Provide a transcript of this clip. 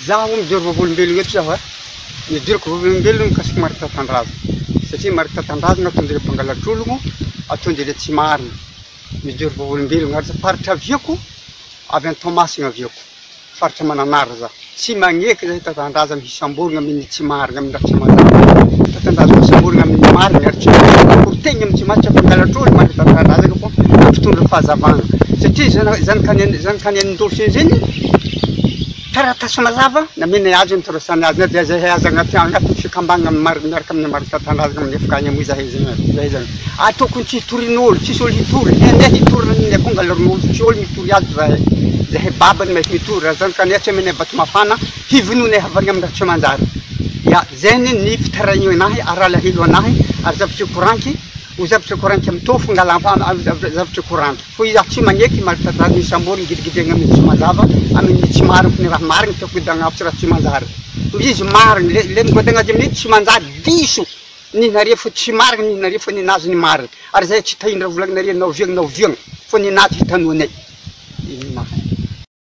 zaho mijory vavolombelogno eto zaho mijoroko vavolombelogno mikasiky marika tandraza satria marika tandraza atonjy le mpangalatr'ologno atonjy le tsy marina mijory vavolombelogno ary faritra aviako avy any Tomasina aviako faritra Mananara za tsy magneky zahay tatandraza mihisamborogna amin'ny tsy marina amin'ny raha tsy mazava tatandraza mihisamborogna amin'ny marina ary tsy mazava por tegna amin'ny tsy maritra mpangalatr'ologno marika tatandraza fô ampitondra fahazavana satria zanakany an'indolo zegny taratasy mazava namena azy nitorasany azy dia zahay azy agnatin'ny fikambagna miaraka amin'ny marika tandraza amin'ny efakany amoy zahay zany tokony tsy hitorin'olo tsisy olo hitory ne hitorina ny akongalarin'olo tsy olo mitory azy zahay babany mahay mitory zanakany tsy amena bato mafana hivonony havany amin'ny raha tsy manjary ya zany ny fitarahio anahy ary alahelo anahy ary zavatra koranky ho zavatra koranky amin'ny tofo zavatra koranky fo izaho tsy magneky marika tandraza mihisamborogno gidigidegna amin'ny tsy mazava amin'ny tsy marina ny raha marina tiako hidagnavitra raha tsy manjary izy marina le migodagna azy amin'ny tsy manjary diso ninare fo tsy marina ninare fo ninazy ny marina ary zahay tsy tahindra volagninare nao viagna fo ninazy hitanoanay